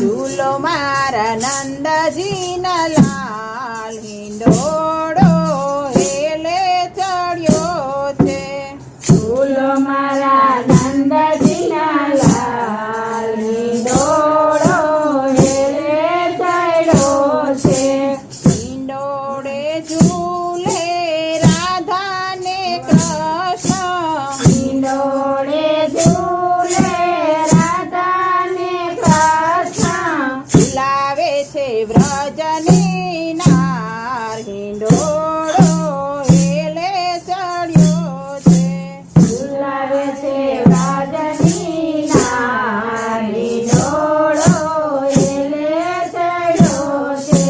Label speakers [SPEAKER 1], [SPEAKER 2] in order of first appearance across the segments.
[SPEAKER 1] ઝૂલો મારા નંદજીના લાલ હિંડોળો હેલે ચડ્યો છે.
[SPEAKER 2] ઝૂલો મારા નંદજીના લાલ હિંડોળો હેલે ચડ્યો છે.
[SPEAKER 1] હિંડોળે ઝૂલે રાધા ને કૃષ્ણ,
[SPEAKER 2] હિંડોળે ઝૂલે રાધા ને કૃષ્ણ,
[SPEAKER 1] ઝુલાવે છે વ્રજની નાર હિંડોળો હેલે ચડ્યો છે.
[SPEAKER 2] ઝુલાવે છે વ્રજની નાર હિંડોળો હેલે ચડ્યો છે.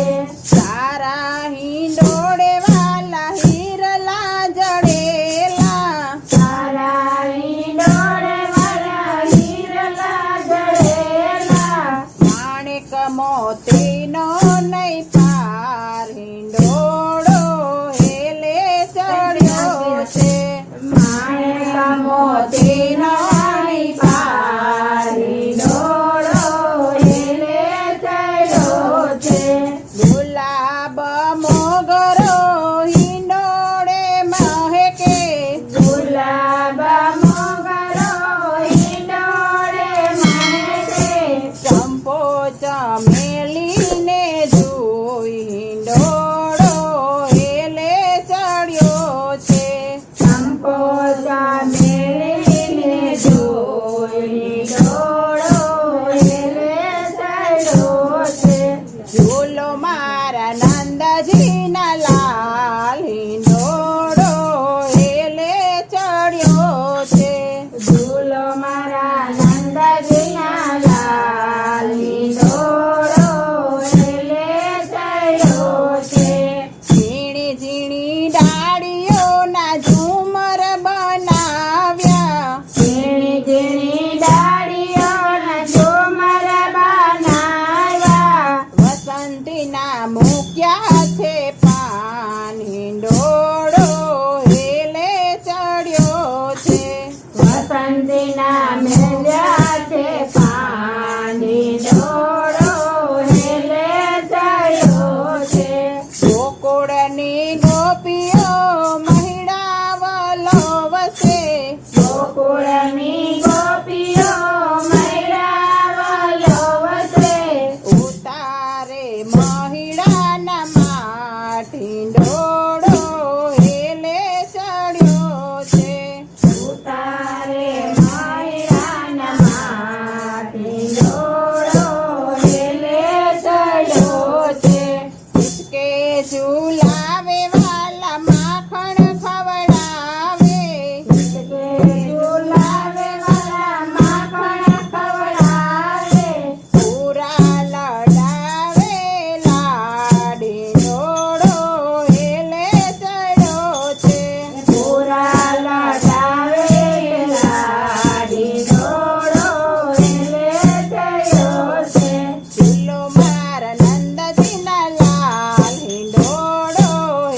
[SPEAKER 1] તારા હિંડોળે વાલા હિરલા જડેલા,
[SPEAKER 2] તારા હિંડોળે વાલા હિરલા જડેલા,
[SPEAKER 1] માણેક મોતીનો નહીં પાર હિંડોળો હેલે ચડ્યો છે.
[SPEAKER 2] માણેક મોતીનો નહીં પાર હિંડોળો હેલે ચડ્યો છે.
[SPEAKER 1] ગુલાબ મોગરો હિંડોળે મહેકે,
[SPEAKER 2] ગુલાબ મોગરો હિંડોળે મહેકે,
[SPEAKER 1] ચંપો ચમેલીને જોઈ હિંડોળો હેલે ચડ્યો છે.
[SPEAKER 2] ચંપો ચામેલીને જોઈ હિંડોળો હેલે ચડ્યો છે.
[SPEAKER 1] ઝૂલો મારા નંદજીના લાલ હિંડોળો હેલે ચડ્યો છે.
[SPEAKER 2] ઝૂલો મારા નંદજીના લાલ હિંડોળો હેલે ચડ્યો છે.
[SPEAKER 1] ઝીણી ઝીણી ડાળીઓના ઝુમર બનાવ્યા,
[SPEAKER 2] ઝીણી ઝીણી ડાળીઓના ઝુમર બનાવ્યા,
[SPEAKER 1] વસંતીના મૂક્યા છે પાન હિંડોળો હેલે ચડ્યો છે.
[SPEAKER 2] વસંતીના મેલ્યા છે પાન હિંડોળો હેલે ચડ્યો છે.
[SPEAKER 1] ગોકુળની ગોપીઓ મહિડાવલો વસે,
[SPEAKER 2] ગોકુળની ગોપીઓ મૈરાવલો વસે,
[SPEAKER 1] ઉતારે મહિડાના માટ હિંડોળો હેલે ચડ્યો છે.
[SPEAKER 2] ઉતારે મૈરાના માટ હિંડોળો હેલે ચડ્યો છે.
[SPEAKER 1] કે ઝુલાવે વાલા માખણ ખવડાવે,
[SPEAKER 2] કે ઝુલાવે વાલા માખણ ખવડાવે,
[SPEAKER 1] પૂરા લડાવે લાડ હિંડોળો હેલે ચડ્યો છે.
[SPEAKER 2] પૂરા લડાવે લાડ હિંડોળો હેલે ચડ્યો છે.
[SPEAKER 1] ઝૂલો મારા નંદજીના લાલ હિંડોળો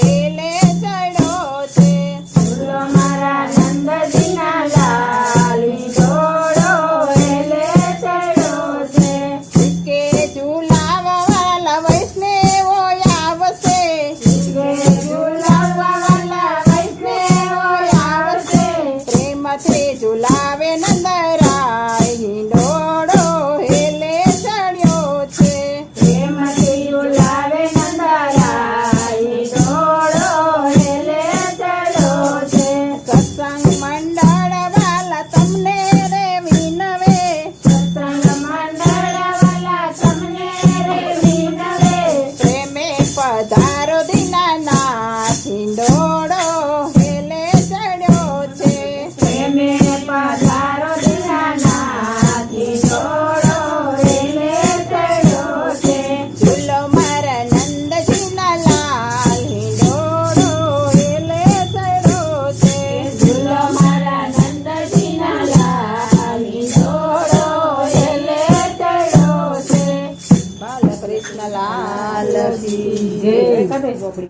[SPEAKER 1] હેલે ચડ્યો છે.
[SPEAKER 2] ઝૂલો મારા નંદજીના લાલ હિંડોળો હેલે ચડ્યો છે.
[SPEAKER 1] કે ઝુલાવા વાલા વૈષ્ણવો આવશે,
[SPEAKER 2] કે ઝુલાવવા વાલા વૈષ્ણવો આવશે,
[SPEAKER 1] પ્રેમથી ઝુલાવે નંદરાય હિંડોળો હેલે ચડ્યો છે.
[SPEAKER 2] પ્રેમથી ઝુલાવે નંદરાય હિંડોળો હેલે ચડ્યો છે.
[SPEAKER 1] સત્સંગ મંડળ વાલા તમને રે વિનવે,
[SPEAKER 2] સત્સંગ મંડળ વાલા તમને રે વિનવે,
[SPEAKER 1] પ્રેમે પધારો દીનાનાથ હિંડોળો હેલે ચડ્યો છે.
[SPEAKER 2] પ્રેમે પધારો દીનાનાથ હિંડોળો હેલે ચડ્યો છે.
[SPEAKER 1] ઝૂલો મારા નંદજીના લાલ હિંડોળો હેલે ચડ્યો છે.
[SPEAKER 2] ઝૂલો મારા નંદજીના લાલ હિંડોળો હેલે ચડ્યો છે.
[SPEAKER 1] બાલકૃષ્ણ લાલ કી
[SPEAKER 2] જય.
[SPEAKER 1] જય.